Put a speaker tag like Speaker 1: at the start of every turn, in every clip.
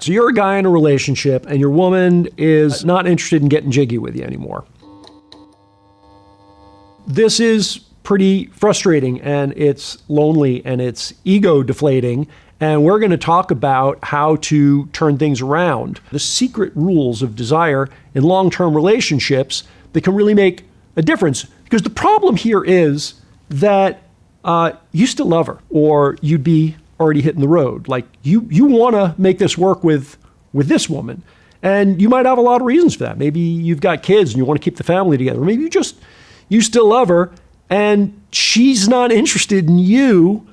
Speaker 1: So you're a guy in a relationship and your woman is not interested in getting jiggy with you anymore. This is pretty frustrating and it's lonely and it's ego deflating. And we're going to talk about how to turn things around. The secret rules of desire in long-term relationships that can really make a difference. Because the problem here is that you still love her, or you'd be already hitting the road. Like you want to make this work with this woman. And you might have a lot of reasons for that. Maybe you've got kids and you want to keep the family together. Maybe you still love her and she's not interested in you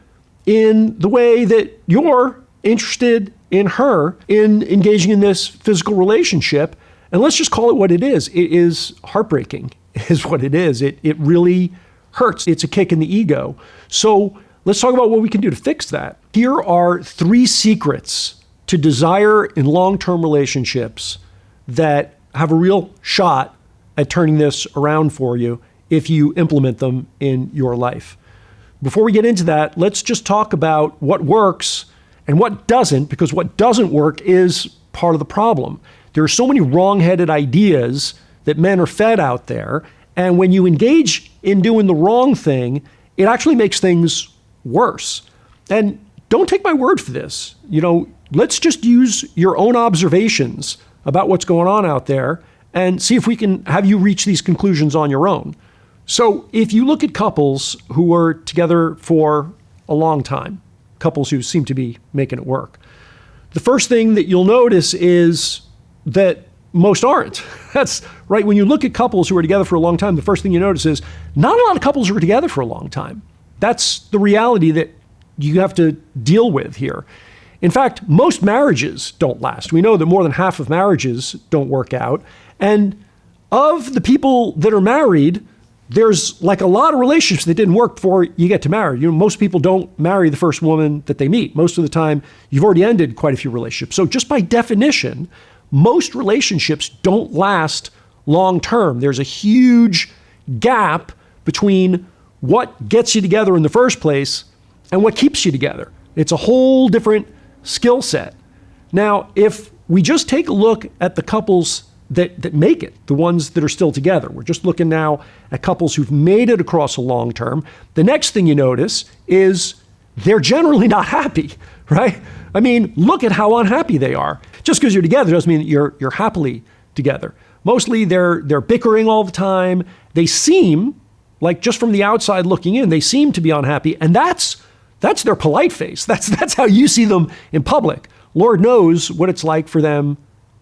Speaker 1: in the way that you're interested in her in engaging in this physical relationship. And let's just call it what it is. It is heartbreaking, is what it is. It really hurts. It's a kick in the ego. So let's talk about what we can do to fix that. Here are 3 secrets to desire in long-term relationships that have a real shot at turning this around for you if you implement them in your life. Before we get into that, let's just talk about what works and what doesn't, because what doesn't work is part of the problem. There are so many wrong-headed ideas that men are fed out there, and when you engage in doing the wrong thing, it actually makes things worse. And don't take my word for this. Let's just use your own observations about what's going on out there and see if we can have you reach these conclusions on your own. So if you look at couples who are together for a long time, couples who seem to be making it work, the first thing that you'll notice is that most aren't. That's right. When you look at couples who are together for a long time, the first thing you notice is not a lot of couples who are together for a long time. That's the reality that you have to deal with here. In fact, most marriages don't last. We know that more than half of marriages don't work out. And of the people that are married, there's like a lot of relationships that didn't work before you get to marry. Most people don't marry the first woman that they meet. Most of the time, you've already ended quite a few relationships. So just by definition, most relationships don't last long term. There's a huge gap between what gets you together in the first place and what keeps you together. It's a whole different skill set. Now, if we just take a look at the couples that make it, the ones that are still together, we're just looking now at couples who've made it across a long term. The next thing you notice is they're generally not happy, right? I mean, look at how unhappy they are. Just because you're together doesn't mean that you're happily together. Mostly they're bickering all the time. They seem like, just from the outside looking in, they seem to be unhappy. And that's their polite face. That's how you see them in public. Lord knows what it's like for them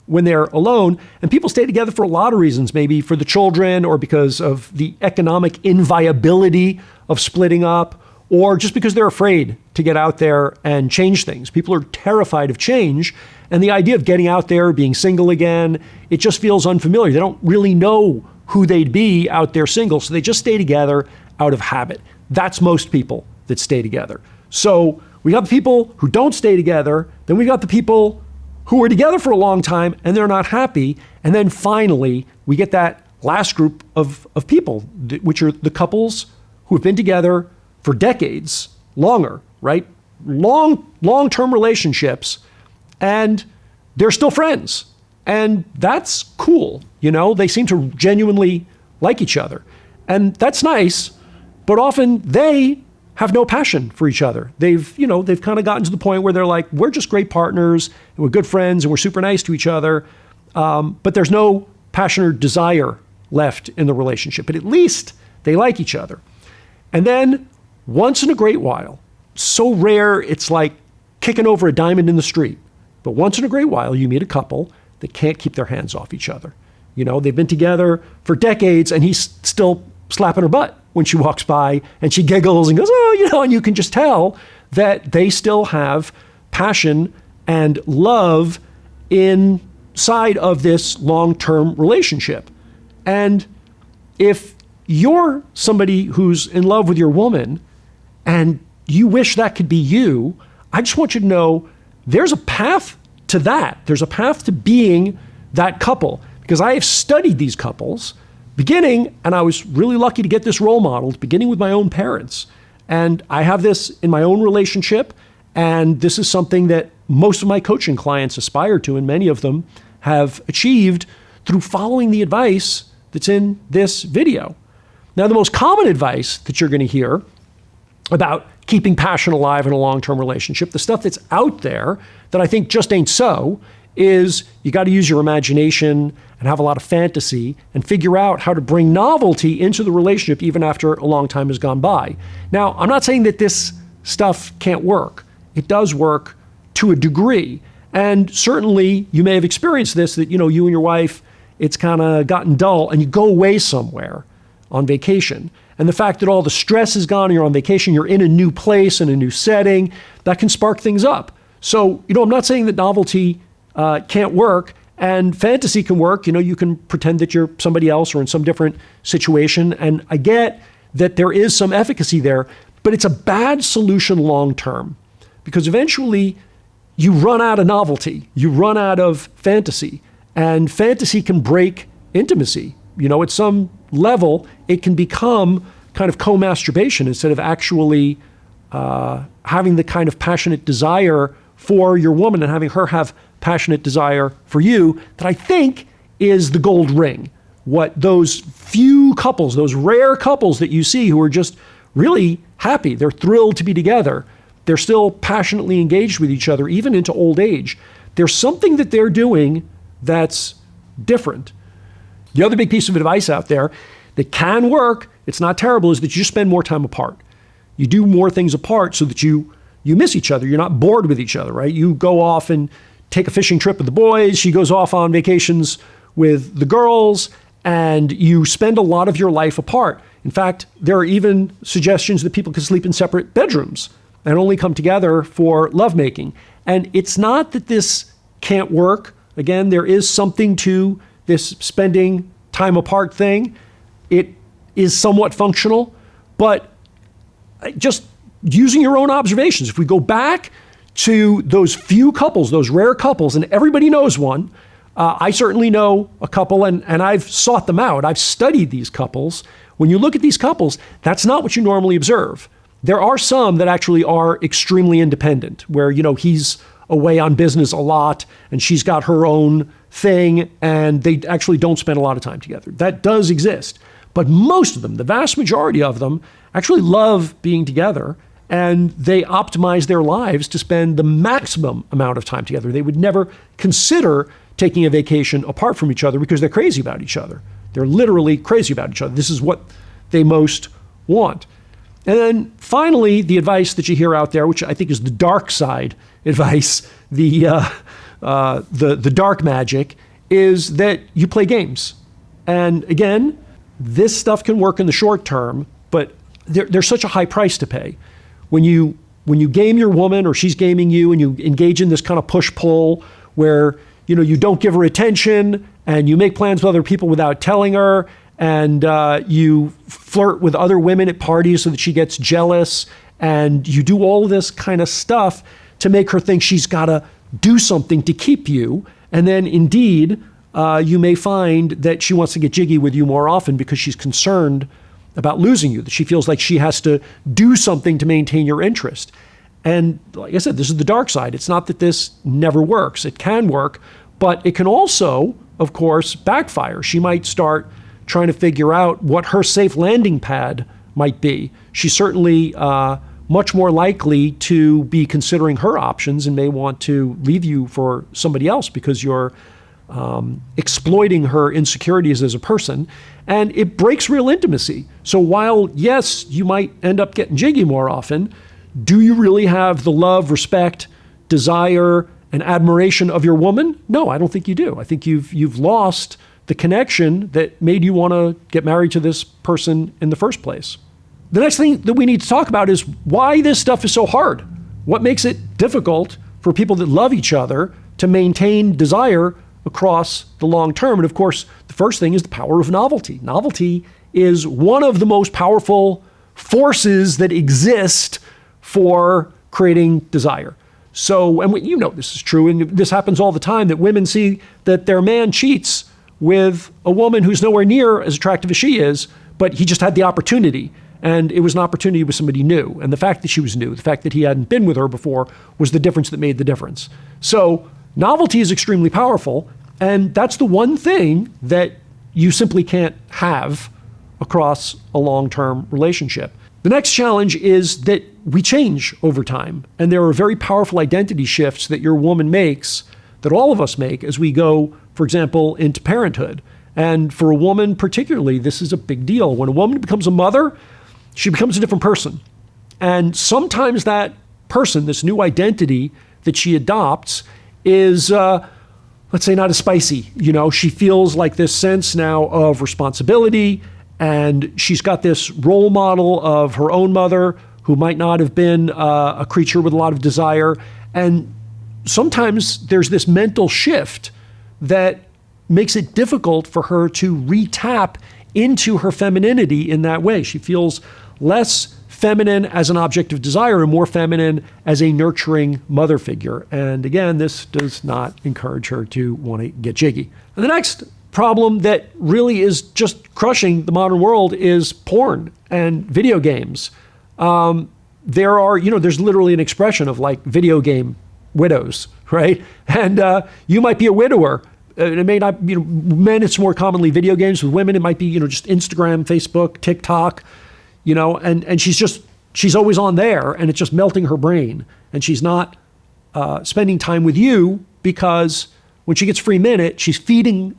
Speaker 1: when they're alone. And people stay together for a lot of reasons, maybe for the children or because of the economic inviability of splitting up, or just because they're afraid to get out there and change things. People are terrified of change. And the idea of getting out there, being single again, it just feels unfamiliar. They don't really know who they'd be out there single. So they just stay together out of habit. That's most people that stay together. So we got the people who don't stay together. Then we got the people who are together for a long time and they're not happy. And then finally, we get that last group of people, which are the couples who have been together for decades, longer, right? Long-term relationships, and they're still friends. And that's cool. They seem to genuinely like each other. And that's nice, but often they have no passion for each other. They've kind of gotten to the point where they're like, we're just great partners, and we're good friends, and we're super nice to each other. But there's no passion or desire left in the relationship. But at least they like each other. And then once in a great while, so rare it's like kicking over a diamond in the street, but once in a great while you meet a couple that can't keep their hands off each other. They've been together for decades and he's still slapping her butt when she walks by and she giggles and goes, oh, and you can just tell that they still have passion and love inside of this long-term relationship. And if you're somebody who's in love with your woman and you wish that could be you, I just want you to know there's a path to that. There's a path to being that couple, because I have studied these couples beginning, and I was really lucky to get this role model, beginning with my own parents. And I have this in my own relationship, And this is something that most of my coaching clients aspire to, and many of them have achieved through following the advice that's in this video. Now, the most common advice that you're going to hear about keeping passion alive in a long-term relationship, the stuff that's out there that I think just ain't so, is you got to use your imagination and have a lot of fantasy and figure out how to bring novelty into the relationship even after a long time has gone by. Now, I'm not saying that this stuff can't work. It does work to a degree. And certainly you may have experienced this, that, you and your wife, it's kind of gotten dull and you go away somewhere on vacation. And the fact that all the stress is gone and you're on vacation, you're in a new place, in a new setting, that can spark things up. So, I'm not saying that novelty can't work and fantasy can work. You can pretend that you're somebody else or in some different situation. And I get that there is some efficacy there, but it's a bad solution long-term because eventually you run out of novelty, you run out of fantasy, and fantasy can break intimacy. At some level, it can become kind of co-masturbation instead of actually having the kind of passionate desire for your woman and having her have passionate desire for you that I think is the gold ring. What those few couples, those rare couples that you see who are just really happy, they're thrilled to be together, they're still passionately engaged with each other, even into old age. There's something that they're doing that's different. The other big piece of advice out there that can work, it's not terrible, is that you spend more time apart. You do more things apart so that you miss each other. You're not bored with each other, right? You go off and take a fishing trip with the boys. She goes off on vacations with the girls, and you spend a lot of your life apart. In fact, there are even suggestions that people can sleep in separate bedrooms and only come together for lovemaking. And it's not that this can't work. Again, there is something to this spending time apart thing. It is somewhat functional, but just using your own observations, if we go back to those few couples, those rare couples, and everybody knows one, I certainly know a couple, and I've sought them out. I've studied these couples. When you look at these couples, that's not what you normally observe. There are some that actually are extremely independent, where, he's away on business a lot and she's got her own thing and they actually don't spend a lot of time together. That does exist. But most of them, the vast majority of them, actually love being together and they optimize their lives to spend the maximum amount of time together. They would never consider taking a vacation apart from each other because they're crazy about each other. They're literally crazy about each other. This is what they most want. And then finally, the advice that you hear out there, which I think is the dark side advice, the dark magic, is that you play games. And again, this stuff can work in the short term, but there's such a high price to pay. When you game your woman or she's gaming you and you engage in this kind of push-pull where you don't give her attention and you make plans with other people without telling her, and you flirt with other women at parties so that she gets jealous, and you do all of this kind of stuff to make her think she's got to do something to keep you. And then indeed, you may find that she wants to get jiggy with you more often because she's concerned about losing you, that she feels like she has to do something to maintain your interest. And like I said, this is the dark side. It's not that this never works. It can work, but it can also, of course, backfire. She might start trying to figure out what her safe landing pad might be. She's certainly much more likely to be considering her options and may want to leave you for somebody else because you're exploiting her insecurities as a person, and it breaks real intimacy. So while, yes, you might end up getting jiggy more often, do you really have the love, respect, desire, and admiration of your woman? No, I don't think you do. I think you've lost the connection that made you want to get married to this person in the first place. The next thing that we need to talk about is why this stuff is so hard. What makes it difficult for people that love each other to maintain desire across the long term? And of course, the first thing is the power of novelty. Novelty is one of the most powerful forces that exist for creating desire. So, and this is true, and this happens all the time, that women see that their man cheats with a woman who's nowhere near as attractive as she is, but he just had the opportunity. and it was an opportunity with somebody new. And the fact that she was new, the fact that he hadn't been with her before, was the difference that made the difference. So novelty is extremely powerful, and that's the one thing that you simply can't have across a long-term relationship. The next challenge is that we change over time, and there are very powerful identity shifts that your woman makes, that all of us make as we go, for example, into parenthood. And for a woman particularly, this is a big deal. When a woman becomes a mother, she becomes a different person. And sometimes that person, this new identity that she adopts, is, let's say, not as spicy. She feels like this sense now of responsibility, and she's got this role model of her own mother who might not have been a creature with a lot of desire. And sometimes there's this mental shift that makes it difficult for her to re-tap into her femininity in that way. She feels less feminine as an object of desire and more feminine as a nurturing mother figure. And again, this does not encourage her to want to get jiggy. And the next problem that really is just crushing the modern world is porn and video games. There's literally an expression of like video game widows, right? And you might be a widower. It may not, men, it's more commonly video games. With women, it might be, just Instagram, Facebook, TikTok, and she's always on there, and it's just melting her brain. And she's not spending time with you because when she gets free minute, she's feeding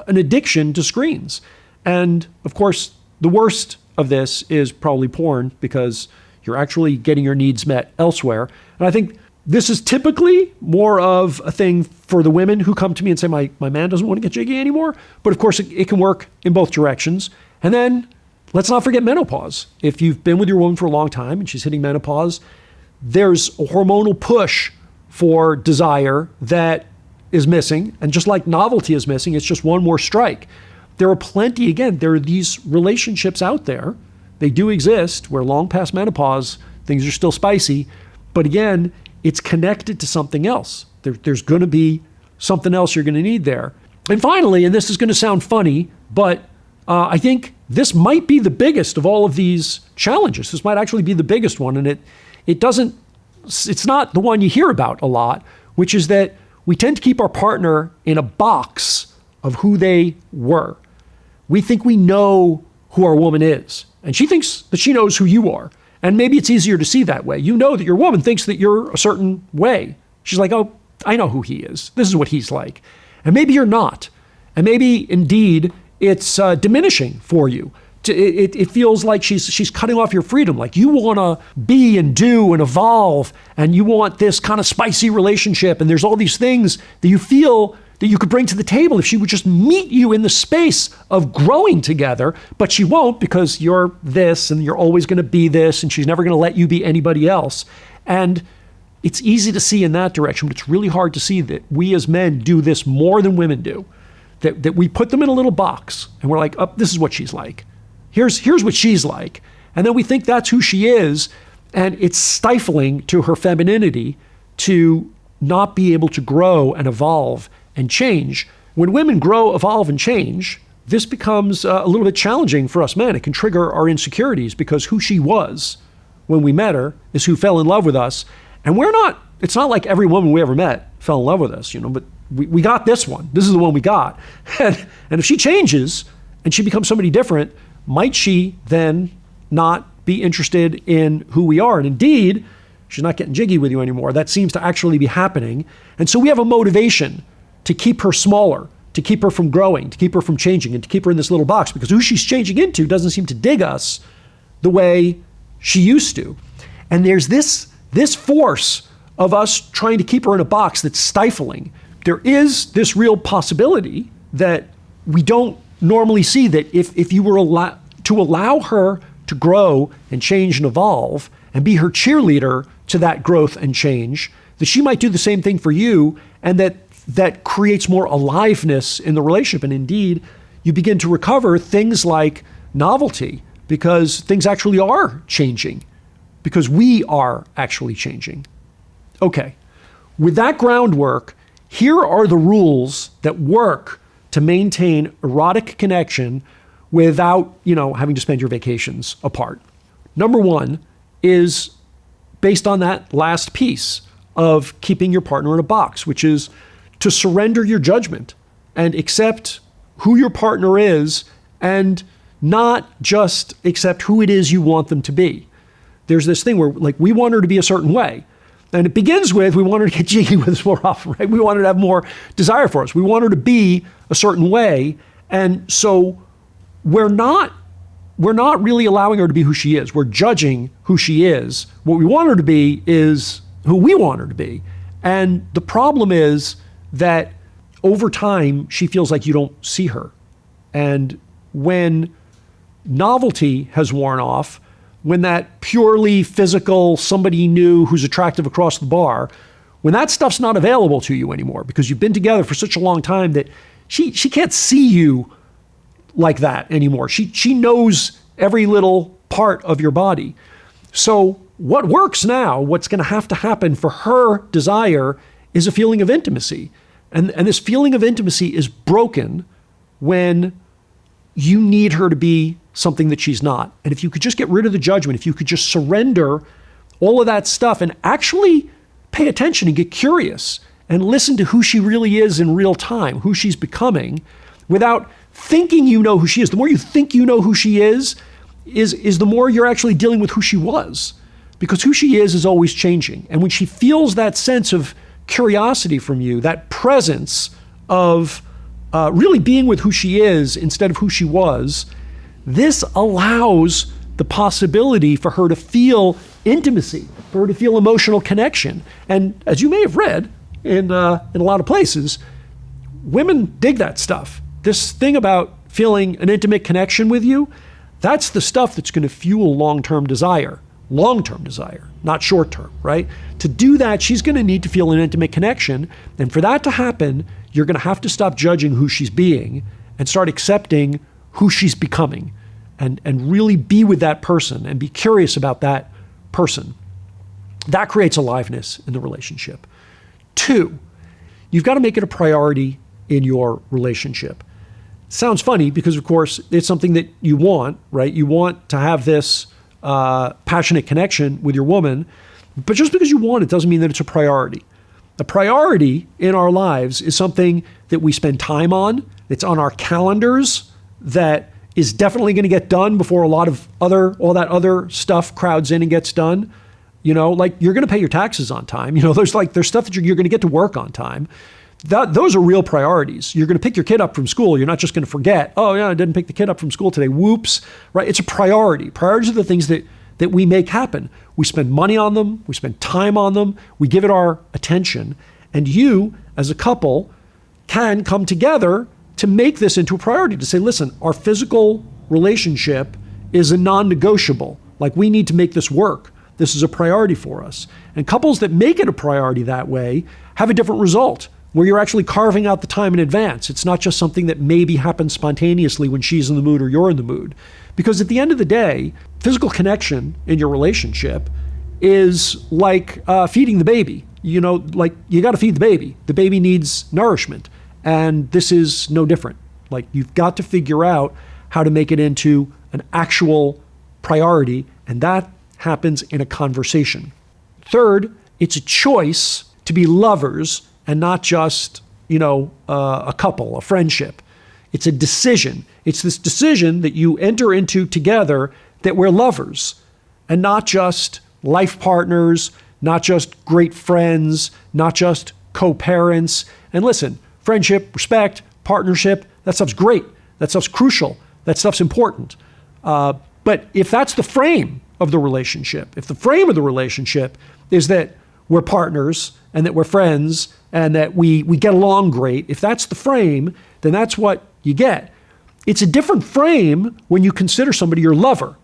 Speaker 1: an addiction to screens. And of course, the worst of this is probably porn, because you're actually getting your needs met elsewhere. And I think this is typically more of a thing for the women who come to me and say, my man doesn't want to get jiggy anymore. But of course, it can work in both directions. And then let's not forget menopause. If you've been with your woman for a long time and she's hitting menopause, there's a hormonal push for desire that is missing. And just like novelty is missing, it's just one more strike. There are these relationships out there. They do exist where long past menopause, things are still spicy. But again, it's connected to something else. There's going to be something else you're going to need there. And finally, and this is going to sound funny, but I think this might be the biggest of all of these challenges. This might actually be the biggest one. And it's not the one you hear about a lot, which is that we tend to keep our partner in a box of who they were. We think we know who our woman is, and she thinks that she knows who you are. And maybe it's easier to see that way. You know that your woman thinks that you're a certain way. She's like, oh, I know who he is. This is what he's like. And maybe you're not. And maybe indeed it's diminishing for you. It feels like she's cutting off your freedom. Like you want to be and do and evolve, and you want this kind of spicy relationship. And there's all these things that you feel that you could bring to the table if she would just meet you in the space of growing together. But she won't, because you're this and you're always going to be this, and she's never going to let you be anybody else. And it's easy to see in that direction, but it's really hard to see that we as men do this more than women do. That we put them in a little box and we're like, oh, this is what she's like. Here's what she's like. And then we think that's who she is. And it's stifling to her femininity to not be able to grow and evolve and change. When women grow, evolve, and change, this becomes a little bit challenging for us men. It can trigger our insecurities, because who she was when we met her is who fell in love with us. And it's not like every woman we ever met fell in love with us, but we got this one. This is the one we got. And if she changes and she becomes somebody different, might she then not be interested in who we are? And indeed, she's not getting jiggy with you anymore. That seems to actually be happening. And so we have a motivation to keep her smaller, to keep her from growing, to keep her from changing, and to keep her in this little box, because who she's changing into doesn't seem to dig us the way she used to. And there's this force of us trying to keep her in a box that's stifling. There is this real possibility that we don't normally see, that if you were to allow her to grow and change and evolve and be her cheerleader to that growth and change, that she might do the same thing for you, and that creates more aliveness in the relationship. And indeed, you begin to recover things like novelty, because things actually are changing, because we are actually changing. Okay, with that groundwork, here are the rules that work to maintain erotic connection without, having to spend your vacations apart. Number one is based on that last piece of keeping your partner in a box, which is to surrender your judgment and accept who your partner is and not just accept who it is you want them to be. There's this thing where like we want her to be a certain way. And it begins with, we want her to get jiggy with us more often, right? We want her to have more desire for us. We want her to be a certain way. And so we're not really allowing her to be who she is. We're judging who she is. What we want her to be is who we want her to be. And the problem is that over time, she feels like you don't see her. And when novelty has worn off, when that purely physical, somebody new who's attractive across the bar, when that stuff's not available to you anymore because you've been together for such a long time that she can't see you like that anymore. She knows every little part of your body. So what works now, what's going to have to happen for her desire is a feeling of intimacy. And this feeling of intimacy is broken when you need her to be something that she's not. And if you could just get rid of the judgment, if you could just surrender all of that stuff and actually pay attention and get curious and listen to who she really is in real time, who she's becoming, without thinking you know who she is. The more you think you know who she is the more you're actually dealing with who she was. Because who she is always changing. And when she feels that sense of curiosity from you, that presence of really being with who she is instead of who she was, this allows the possibility for her to feel intimacy, for her to feel emotional connection. And as you may have read in a lot of places, women dig that stuff. This thing about feeling an intimate connection with you, that's the stuff that's going to fuel long-term desire, not short-term, right? To do that, she's going to need to feel an intimate connection. And for that to happen, you're going to have to stop judging who she's being and start accepting who she's becoming and really be with that person and be curious about that person. That creates aliveness in the relationship. 2, you've got to make it a priority in your relationship. Sounds funny because, of course, it's something that you want, right? You want to have this passionate connection with your woman, but just because you want it doesn't mean that it's a priority. A priority in our lives is something that we spend time on, that's on our calendars, that is definitely going to get done before all that other stuff crowds in and gets done. You know, like you're going to pay your taxes on time. You know, there's stuff that you're going to get to work on time. Those are real priorities. You're going to pick your kid up from school. You're not just going to forget, oh yeah, I didn't pick the kid up from school today. Whoops, right? It's a priority. Priorities are the things that we make happen. We spend money on them. We spend time on them. We give it our attention. And you, as a couple, can come together to make this into a priority, to say, listen, our physical relationship is a non-negotiable. Like, we need to make this work. This is a priority for us. And couples that make it a priority that way have a different result, where you're actually carving out the time in advance. It's not just something that maybe happens spontaneously when she's in the mood or you're in the mood. Because at the end of the day, physical connection in your relationship is like feeding the baby. You know, like you got to feed the baby. The baby needs nourishment. And this is no different. Like, you've got to figure out how to make it into an actual priority. And that happens in a conversation. 3rd, it's a choice to be lovers and not just, a couple, a friendship. It's a decision. It's this decision that you enter into together that we're lovers and not just life partners, not just great friends, not just co-parents. And listen, friendship, respect, partnership, that stuff's great. That stuff's crucial. That stuff's important. But if that's the frame of the relationship, if the frame of the relationship is that we're partners and that we're friends and that we get along great, if that's the frame, then that's what you get. It's a different frame when you consider somebody your lover.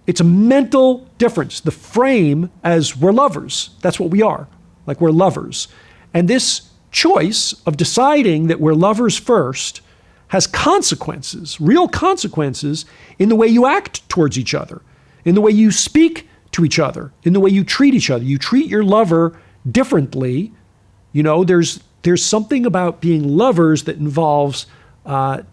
Speaker 1: It's a mental difference. The frame as we're lovers, that's what we are. Like, we're lovers. And this choice of deciding that we're lovers first has consequences, real consequences, in the way you act towards each other, in the way you speak to each other, in the way you treat each other. You treat your lover differently. There's something about being lovers that involves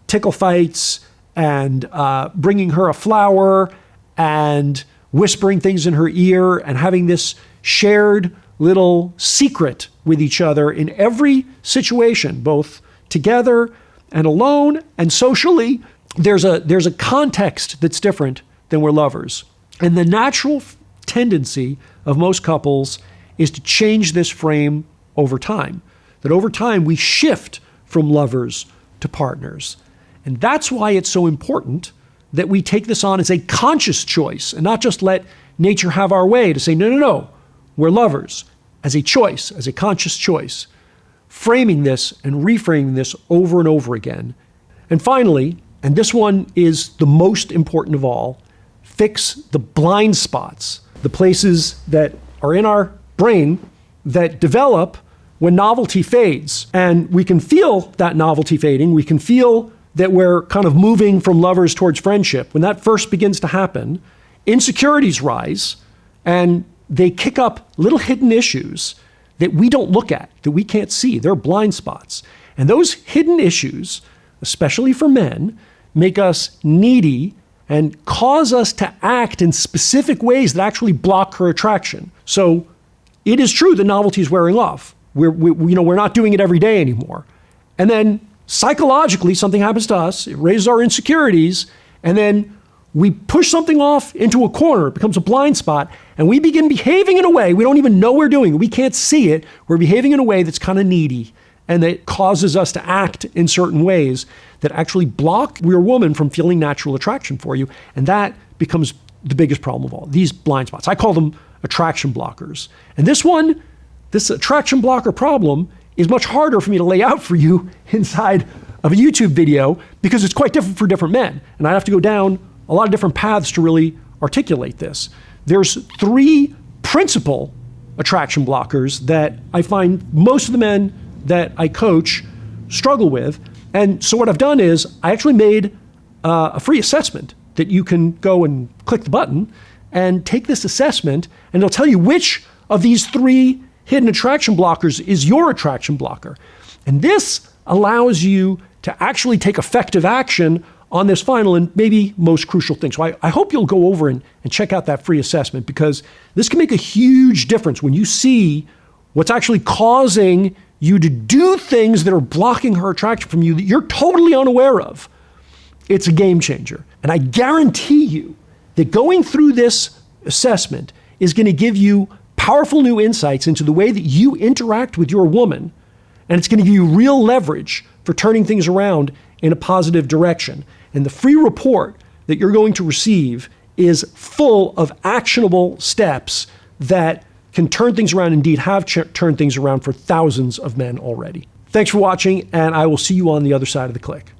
Speaker 1: tickle fights and bringing her a flower and whispering things in her ear and having this shared little secret with each other in every situation, both together and alone and socially. There's a context that's different than we're lovers. And the natural tendency of most couples is to change this frame over time. That over time we shift from lovers to partners. And that's why it's so important that we take this on as a conscious choice and not just let nature have our way to say, no, we're lovers, as a choice, as a conscious choice, framing this and reframing this over and over again. And finally, and this one is the most important of all, fix the blind spots, the places that are in our brain that develop when novelty fades. And we can feel that novelty fading. We can feel that we're kind of moving from lovers towards friendship. When that first begins to happen, insecurities rise and they kick up little hidden issues that we don't look at, that we can't see. They're blind spots. And those hidden issues, especially for men, make us needy and cause us to act in specific ways that actually block her attraction. So it is true that novelty is wearing off. We're not doing it every day anymore. And then psychologically, something happens to us, it raises our insecurities, and then we push something off into a corner, it becomes a blind spot, and we begin behaving in a way we don't even know we're doing. We can't see it. We're behaving in a way that's kind of needy, and that causes us to act in certain ways that actually block your woman from feeling natural attraction for you. And that becomes the biggest problem of all, these blind spots. I call them attraction blockers. And this attraction blocker problem is much harder for me to lay out for you inside of a YouTube video because it's quite different for different men. And I have to go down a lot of different paths to really articulate this. There's 3 principal attraction blockers that I find most of the men that I coach struggle with. And so what I've done is I actually made a free assessment that you can go and click the button and take this assessment, and it'll tell you which of these 3 hidden attraction blockers is your attraction blocker. And this allows you to actually take effective action on this final and maybe most crucial thing. So I hope you'll go over and check out that free assessment, because this can make a huge difference when you see what's actually causing you to do things that are blocking her attraction from you that you're totally unaware of. It's a game changer. And I guarantee you that going through this assessment is going to give you powerful new insights into the way that you interact with your woman. And it's going to give you real leverage for turning things around in a positive direction. And the free report that you're going to receive is full of actionable steps that can turn things around, indeed have turned things around for thousands of men already. Thanks for watching, and I will see you on the other side of the click.